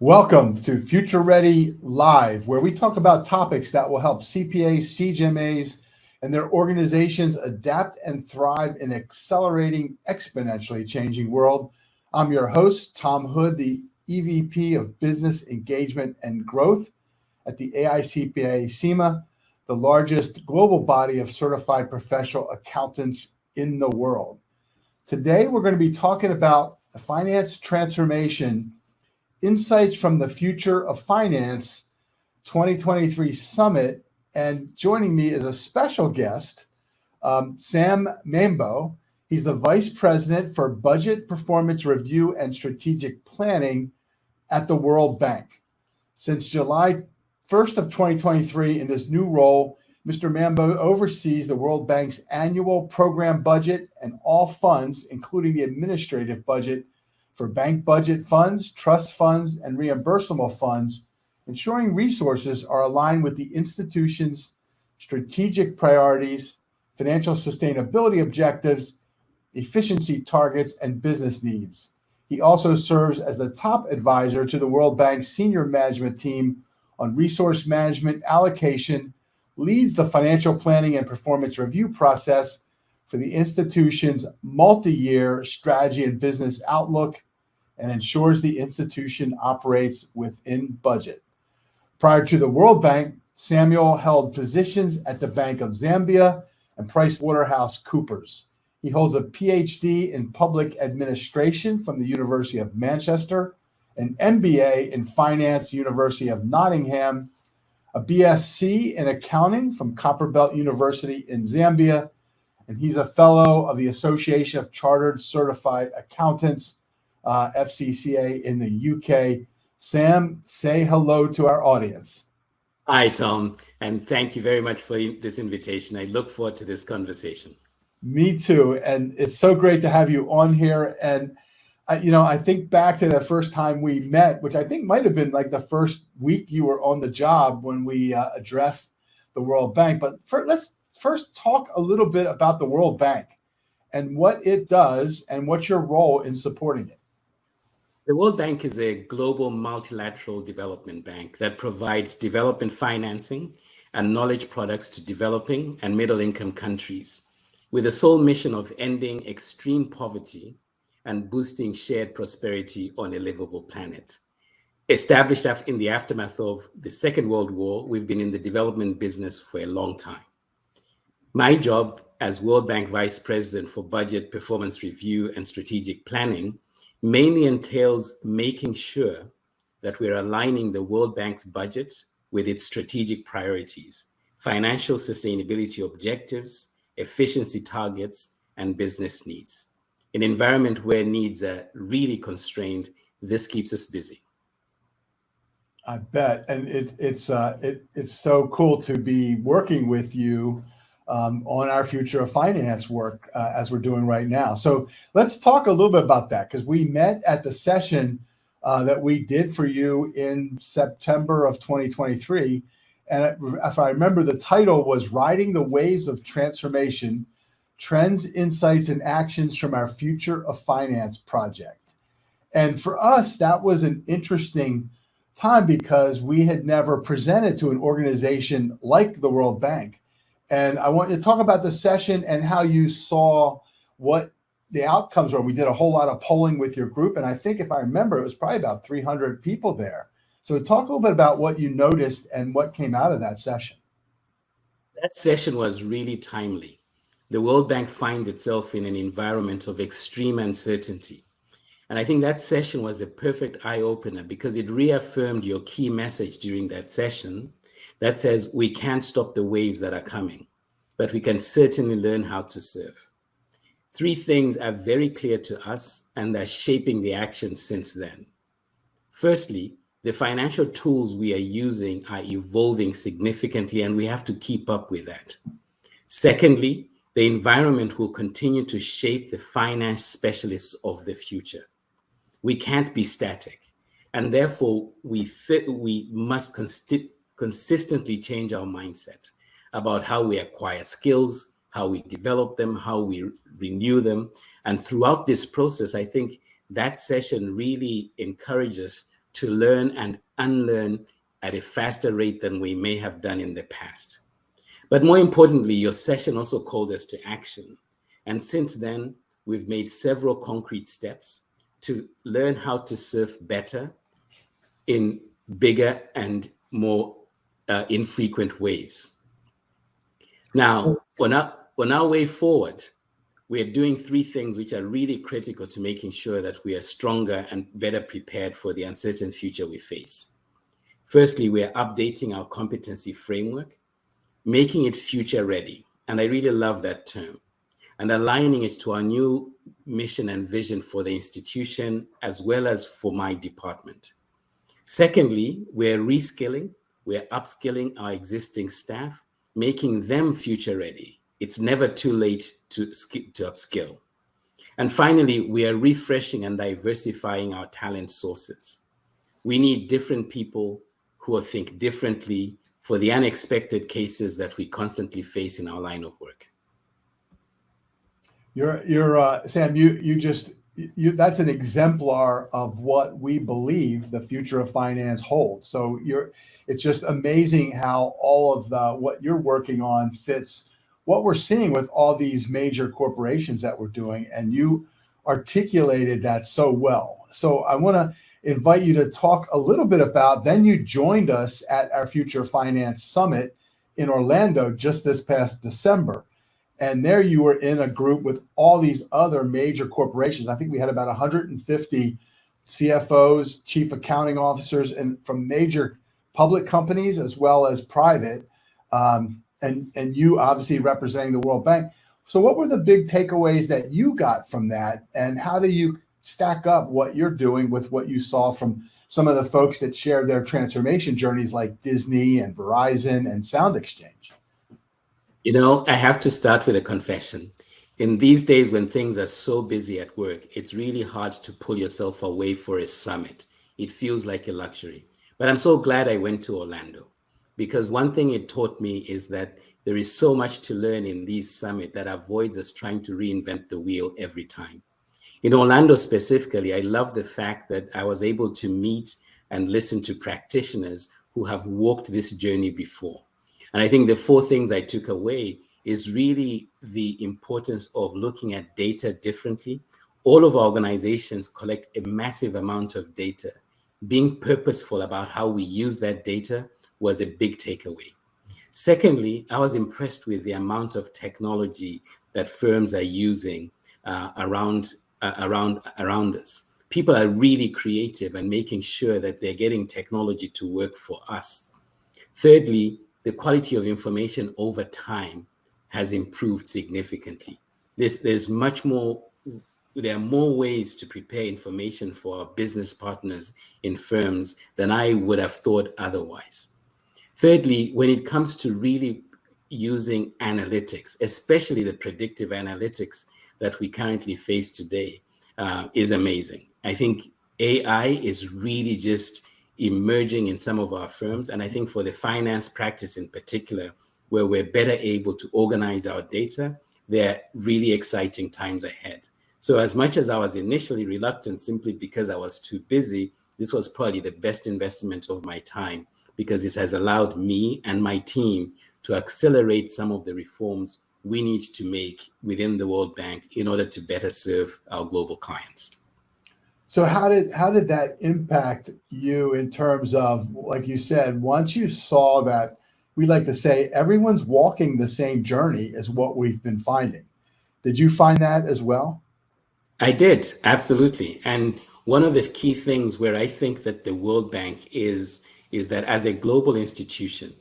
Welcome to Future Ready Live, where we talk about topics that will help CPAs, CGMAs, and their organizations adapt and thrive in an accelerating, exponentially changing world. I'm your host, Tom Hood, the EVP of Business Engagement and Growth at the AICPA CIMA, the largest global body of certified professional accountants in the world. Today, we're going to be talking about the finance transformation Insights from the Future of Finance 2023 Summit. And joining me is a special guest, Sam Mambo. He's the Vice President for Budget Performance Review and Strategic Planning at the World Bank. Since July 1st of 2023, in this new role, Mr. Mambo oversees the World Bank's annual program budget and all funds, including the administrative budget, for bank budget funds, trust funds, and reimbursable funds, ensuring resources are aligned with the institution's strategic priorities, financial sustainability objectives, efficiency targets, and business needs. He also serves as a top advisor to the World Bank's senior management team on resource management allocation, leads the financial planning and performance review process for the institution's multi-year strategy and business outlook, and ensures the institution operates within budget. Prior to the World Bank, Samuel held positions at the Bank of Zambia and PricewaterhouseCoopers. He holds a PhD in public administration from the University of Manchester, an MBA in finance, University of Nottingham, a BSc in accounting from Copperbelt University in Zambia, and he's a fellow of the Association of Chartered Certified Accountants, FCCA, in the UK. Sam, say hello to our audience. Hi, Tom, and thank you very much for this invitation. I look forward to this conversation. Me too, and it's so great to have you on here. And I think back to the first time we met, which I think might have been like the first week you were on the job when we addressed the World Bank. But let's first talk a little bit about the World Bank and what it does and what's your role in supporting it. The World Bank is a global multilateral development bank that provides development financing and knowledge products to developing and middle-income countries with the sole mission of ending extreme poverty and boosting shared prosperity on a livable planet. Established in the aftermath of the Second World War, we've been in the development business for a long time. My job as World Bank Vice President for Budget Performance Review and Strategic Planning mainly entails making sure that we're aligning the World Bank's budget with its strategic priorities, financial sustainability objectives, efficiency targets, and business needs. In an environment where needs are really constrained, this keeps us busy. I bet, and it's so cool to be working with you on our Future of Finance work as we're doing right now. So let's talk a little bit about that, because we met at the session that we did for you in September of 2023. And if I remember, the title was Riding the Waves of Transformation, Trends, Insights, and Actions from Our Future of Finance project. And for us, that was an interesting time because we had never presented to an organization like the World Bank. And I want you to talk about the session and how you saw what the outcomes were. We did a whole lot of polling with your group. And I think if I remember, it was probably about 300 people there. So talk a little bit about what you noticed and what came out of that session. That session was really timely. The World Bank finds itself in an environment of extreme uncertainty. And I think that session was a perfect eye-opener because it reaffirmed your key message during that session that says we can't stop the waves that are coming, but we can certainly learn how to surf. Three things are very clear to us and are shaping the action since then. Firstly, the financial tools we are using are evolving significantly, and we have to keep up with that. Secondly, the environment will continue to shape the finance specialists of the future. We can't be static, and therefore we must consistently change our mindset about how we acquire skills, how we develop them, how we renew them. And throughout this process, I think that session really encourages us to learn and unlearn at a faster rate than we may have done in the past. But more importantly, your session also called us to action. And since then, we've made several concrete steps to learn how to surf better in bigger and more infrequent waves. Now, on our way forward, we're doing three things which are really critical to making sure that we are stronger and better prepared for the uncertain future we face. Firstly, we are updating our competency framework, making it future ready. And I really love that term. And aligning it to our new mission and vision for the institution, as well as for my department. Secondly, we're reskilling, we're upskilling our existing staff, making them future ready. It's never too late to upskill. And finally, we are refreshing and diversifying our talent sources. We need different people who will think differently for the unexpected cases that we constantly face in our line of work. Sam, that's an exemplar of what we believe the future of finance holds. So it's just amazing how all of what you're working on fits what we're seeing with all these major corporations that we're doing. And you articulated that so well. So I want to invite you to talk a little bit about, then you joined us at our Future Finance Summit in Orlando just this past December. And there you were in a group with all these other major corporations. I think we had about 150 CFOs, chief accounting officers, and from major public companies as well as private. And you obviously representing the World Bank. So what were the big takeaways that you got from that? And how do you stack up what you're doing with what you saw from some of the folks that shared their transformation journeys like Disney and Verizon and Sound Exchange? You know, I have to start with a confession. In these days when things are so busy at work, it's really hard to pull yourself away for a summit. It feels like a luxury. But I'm so glad I went to Orlando, because one thing it taught me is that there is so much to learn in these summits that avoids us trying to reinvent the wheel every time. In Orlando specifically, I love the fact that I was able to meet and listen to practitioners who have walked this journey before. And I think the four things I took away is really the importance of looking at data differently. All of our organizations collect a massive amount of data. Being purposeful about how we use that data was a big takeaway. Secondly, I was impressed with the amount of technology that firms are using around us. People are really creative and making sure that they're getting technology to work for us. Thirdly, the quality of information over time has improved significantly. There's much more. There are more ways to prepare information for our business partners in firms than I would have thought otherwise. Thirdly, when it comes to really using analytics, especially the predictive analytics that we currently face today, is amazing. I think AI is really just emerging in some of our firms. And I think for the finance practice in particular, where we're better able to organize our data, there are really exciting times ahead. So as much as I was initially reluctant simply because I was too busy, this was probably the best investment of my time, because this has allowed me and my team to accelerate some of the reforms we need to make within the World Bank in order to better serve our global clients. So how did that impact you in terms of, like you said, once you saw that, we like to say everyone's walking the same journey is what we've been finding. Did you find that as well? I did, absolutely. And one of the key things where I think that the World Bank is that as a global institution,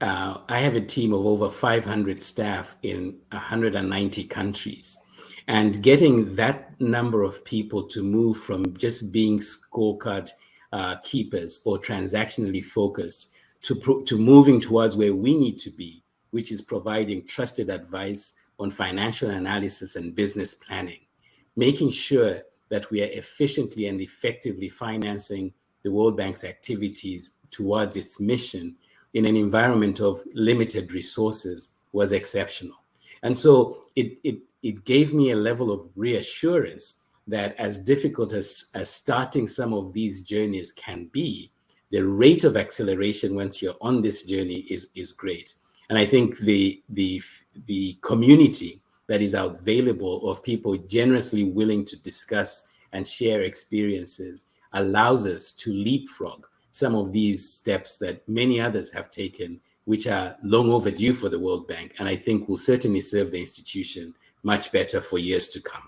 I have a team of over 500 staff in 190 countries. And getting that number of people to move from just being scorecard keepers or transactionally focused to moving towards where we need to be, which is providing trusted advice on financial analysis and business planning, making sure that we are efficiently and effectively financing the World Bank's activities towards its mission in an environment of limited resources was exceptional. And so it gave me a level of reassurance that as difficult as starting some of these journeys can be, the rate of acceleration once you're on this journey is great. And I think the community that is available of people generously willing to discuss and share experiences allows us to leapfrog some of these steps that many others have taken, which are long overdue for the World Bank, and I think will certainly serve the institution much better for years to come.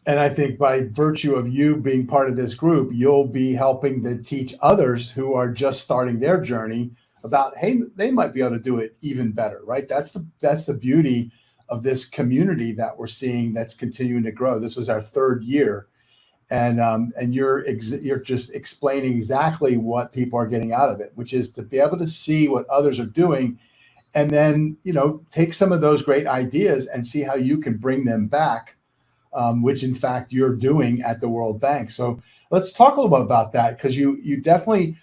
And I think by virtue of you being part of this group, you'll be helping to teach others who are just starting their journey about, hey, they might be able to do it even better, right? That's the beauty of this community that we're seeing that's continuing to grow. This was our third year, and you're just explaining exactly what people are getting out of it, which is to be able to see what others are doing, and then take some of those great ideas and see how you can bring them back. Which in fact you're doing at the World Bank. So let's talk a little bit about that, because you definitely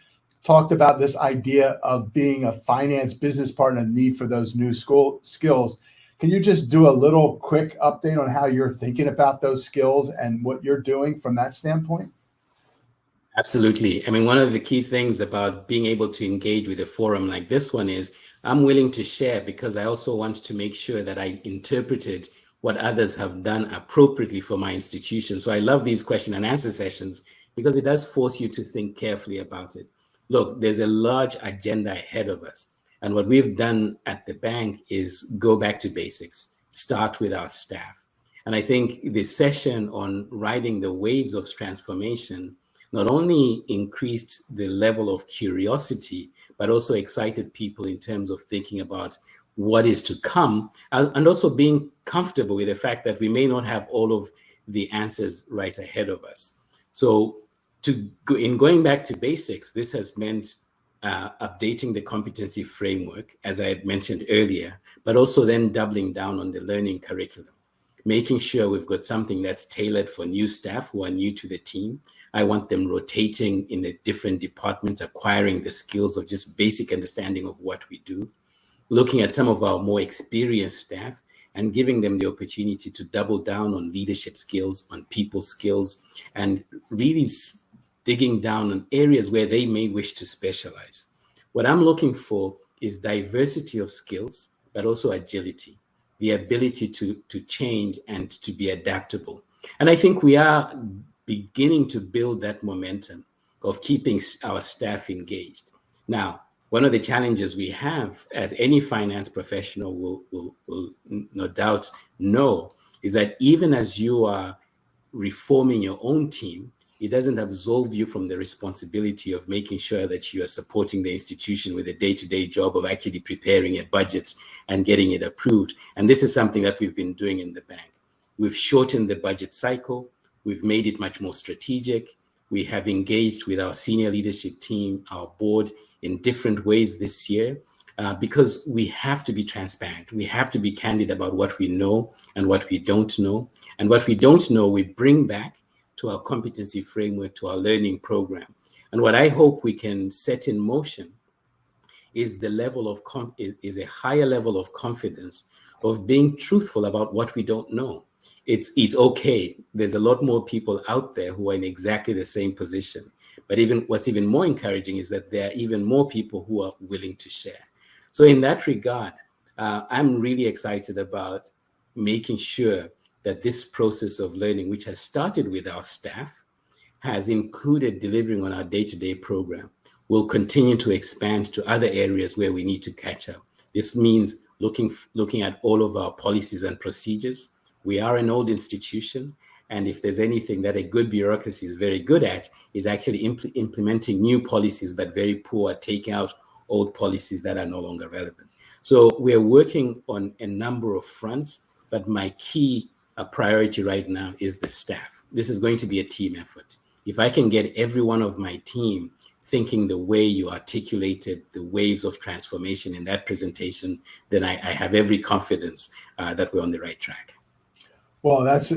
talked about this idea of being a finance business partner and the need for those new skills. Can you just do a little quick update on how you're thinking about those skills and what you're doing from that standpoint? Absolutely. I mean, one of the key things about being able to engage with a forum like this one is I'm willing to share, because I also want to make sure that I interpreted what others have done appropriately for my institution. So I love these question and answer sessions because it does force you to think carefully about it. Look, there's a large agenda ahead of us. And what we've done at the bank is go back to basics, start with our staff. And I think the session on riding the waves of transformation not only increased the level of curiosity, but also excited people in terms of thinking about what is to come, and also being comfortable with the fact that we may not have all of the answers right ahead of us. So in going back to basics, this has meant updating the competency framework, as I had mentioned earlier, but also then doubling down on the learning curriculum, making sure we've got something that's tailored for new staff who are new to the team. I want them rotating in the different departments, acquiring the skills of just basic understanding of what we do, looking at some of our more experienced staff and giving them the opportunity to double down on leadership skills, on people skills, and really digging down on areas where they may wish to specialize. What I'm looking for is diversity of skills, but also agility, the ability to change and to be adaptable. And I think we are beginning to build that momentum of keeping our staff engaged. Now, one of the challenges we have, as any finance professional will no doubt know, is that even as you are reforming your own team, it doesn't absolve you from the responsibility of making sure that you are supporting the institution with a day-to-day job of actually preparing a budget and getting it approved. And this is something that we've been doing in the bank. We've shortened the budget cycle. We've made it much more strategic. We have engaged with our senior leadership team, our board, in different ways this year, because we have to be transparent. We have to be candid about what we know and what we don't know. And what we don't know, we bring back to our competency framework, to our learning program. And what I hope we can set in motion is the level of is a higher level of confidence of being truthful about what we don't know. It's okay. There's a lot more people out there who are in exactly the same position. But what's even more encouraging is that there are even more people who are willing to share. So in that regard, I'm really excited about making sure that this process of learning, which has started with our staff, has included delivering on our day-to-day program, will continue to expand to other areas where we need to catch up. This means looking at all of our policies and procedures. We are an old institution, and if there's anything that a good bureaucracy is very good at, is actually implementing new policies, but very poor at taking out old policies that are no longer relevant. So we're working on a number of fronts, but my key priority right now is the staff. This is going to be a team effort. If I can get every one of my team thinking the way you articulated the waves of transformation in that presentation, then I have every confidence that we're on the right track. Well, that's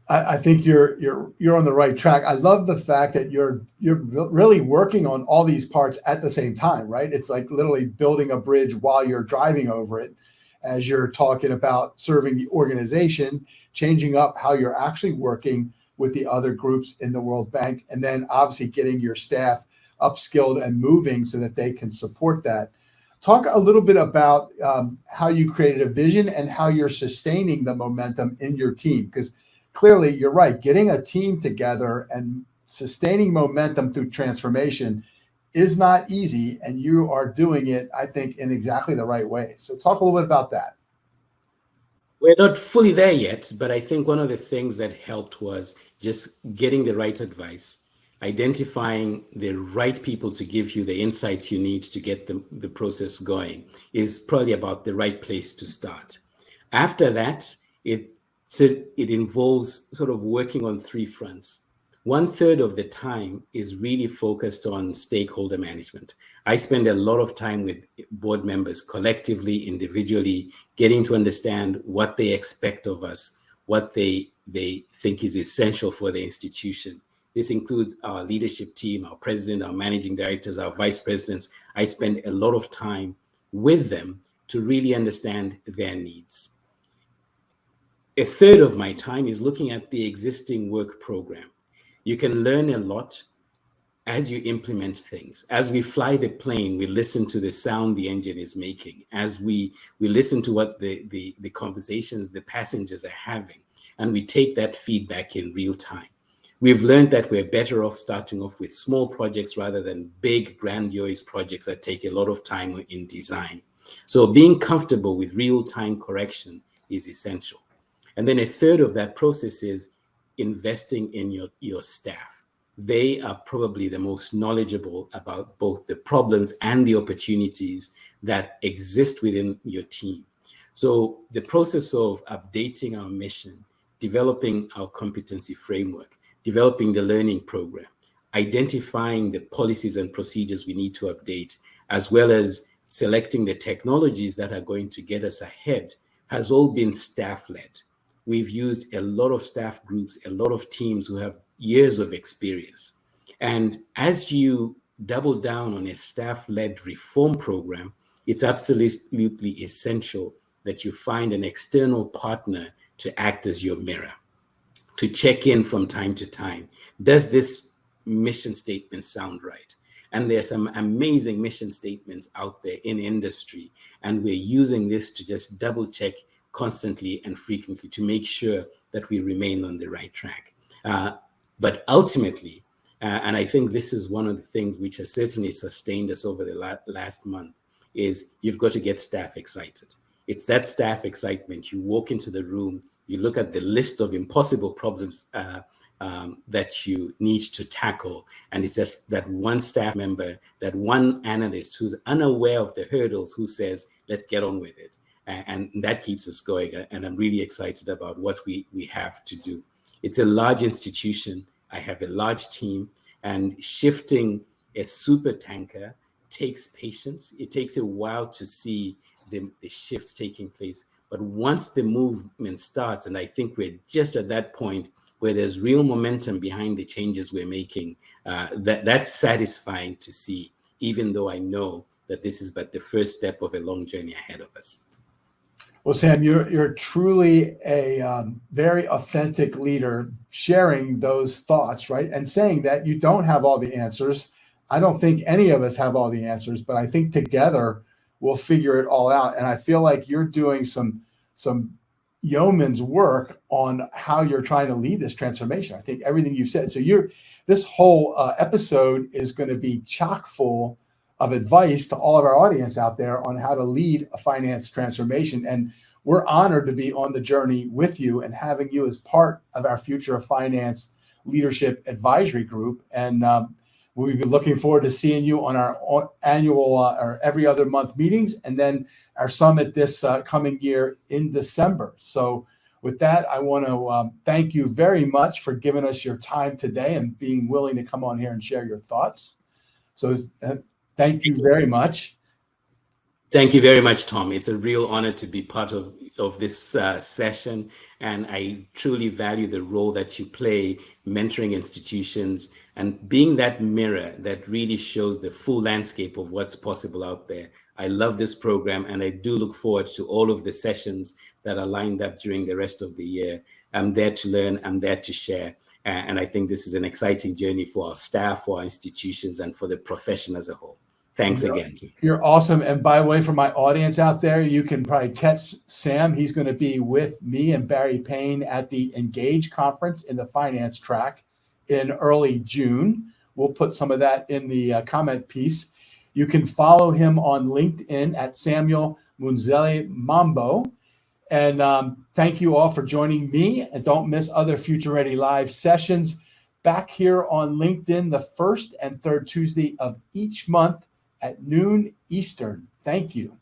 I think you're on the right track. I love the fact that you're really working on all these parts at the same time, right? It's like literally building a bridge while you're driving over it, as you're talking about serving the organization, changing up how you're actually working with the other groups in the World Bank, and then obviously getting your staff upskilled and moving so that they can support that. Talk a little bit about how you created a vision and how you're sustaining the momentum in your team, because clearly you're right, getting a team together and sustaining momentum through transformation is not easy, and you are doing it, I think, in exactly the right way. So talk a little bit about that. We're not fully there yet, but I think one of the things that helped was just getting the right advice, identifying the right people to give you the insights you need to get the process going is probably about the right place to start. After that, it involves sort of working on three fronts. 1/3 of the time is really focused on stakeholder management. I spend a lot of time with board members collectively, individually, getting to understand what they expect of us, what they think is essential for the institution. This includes our leadership team, our president, our managing directors, our vice presidents. I spend a lot of time with them to really understand their needs. 1/3 of my time is looking at the existing work program. You can learn a lot as you implement things. As we fly the plane, we listen to the sound the engine is making. As we listen to what the conversations the passengers are having, and we take that feedback in real time. We've learned that we're better off starting off with small projects rather than big, grandiose projects that take a lot of time in design. So being comfortable with real-time correction is essential. And then 1/3 of that process is investing in your staff. They are probably the most knowledgeable about both the problems and the opportunities that exist within your team. So the process of updating our mission, developing our competency framework, developing the learning program, identifying the policies and procedures we need to update, as well as selecting the technologies that are going to get us ahead, has all been staff-led. We've used a lot of staff groups, a lot of teams who have years of experience. And as you double down on a staff-led reform program, it's absolutely essential that you find an external partner to act as your mirror, to check in from time to time. Does this mission statement sound right? And there's some amazing mission statements out there in industry, and we're using this to just double check constantly and frequently to make sure that we remain on the right track. But ultimately, and I think this is one of the things which has certainly sustained us over the last month, is you've got to get staff excited. It's that staff excitement. You walk into the room, you look at the list of impossible problems that you need to tackle. And it's just that one staff member, that one analyst who's unaware of the hurdles, who says, let's get on with it. And that keeps us going. And I'm really excited about what we have to do. It's a large institution. I have a large team, and shifting a super tanker takes patience. It takes a while to see the shifts taking place. But once the movement starts, and I think we're just at that point where there's real momentum behind the changes we're making, that's satisfying to see, even though I know that this is but the first step of a long journey ahead of us. Well, Sam, you're truly a very authentic leader, sharing those thoughts, right? And saying that you don't have all the answers. I don't think any of us have all the answers, but I think together we'll figure it all out. And I feel like you're doing some yeoman's work on how you're trying to lead this transformation. I think everything you've said. So this whole episode is going to be chock full of advice to all of our audience out there on how to lead a finance transformation. And we're honored to be on the journey with you and having you as part of our Future of Finance Leadership Advisory Group. And we'll be looking forward to seeing you on our annual or every other month meetings, and then our summit this coming year in December. So with that, I want to thank you very much for giving us your time today and being willing to come on here and share your thoughts. So thank you very much. Thank you very much, Tom. It's a real honor to be part of this session. And I truly value the role that you play mentoring institutions and being that mirror that really shows the full landscape of what's possible out there. I love this program, and I do look forward to all of the sessions that are lined up during the rest of the year. I'm there to learn, I'm there to share. And I think this is an exciting journey for our staff, for our institutions, and for the profession as a whole. Thanks again. You're awesome. And by the way, for my audience out there, you can probably catch Sam. He's going to be with me and Barry Payne at the Engage conference in the finance track in early June. We'll put some of that in the comment piece. You can follow him on LinkedIn at Samuel Munzeli Mambo. And thank you all for joining me. And don't miss other Future Ready Live sessions back here on LinkedIn the first and third Tuesday of each month at noon Eastern. Thank you.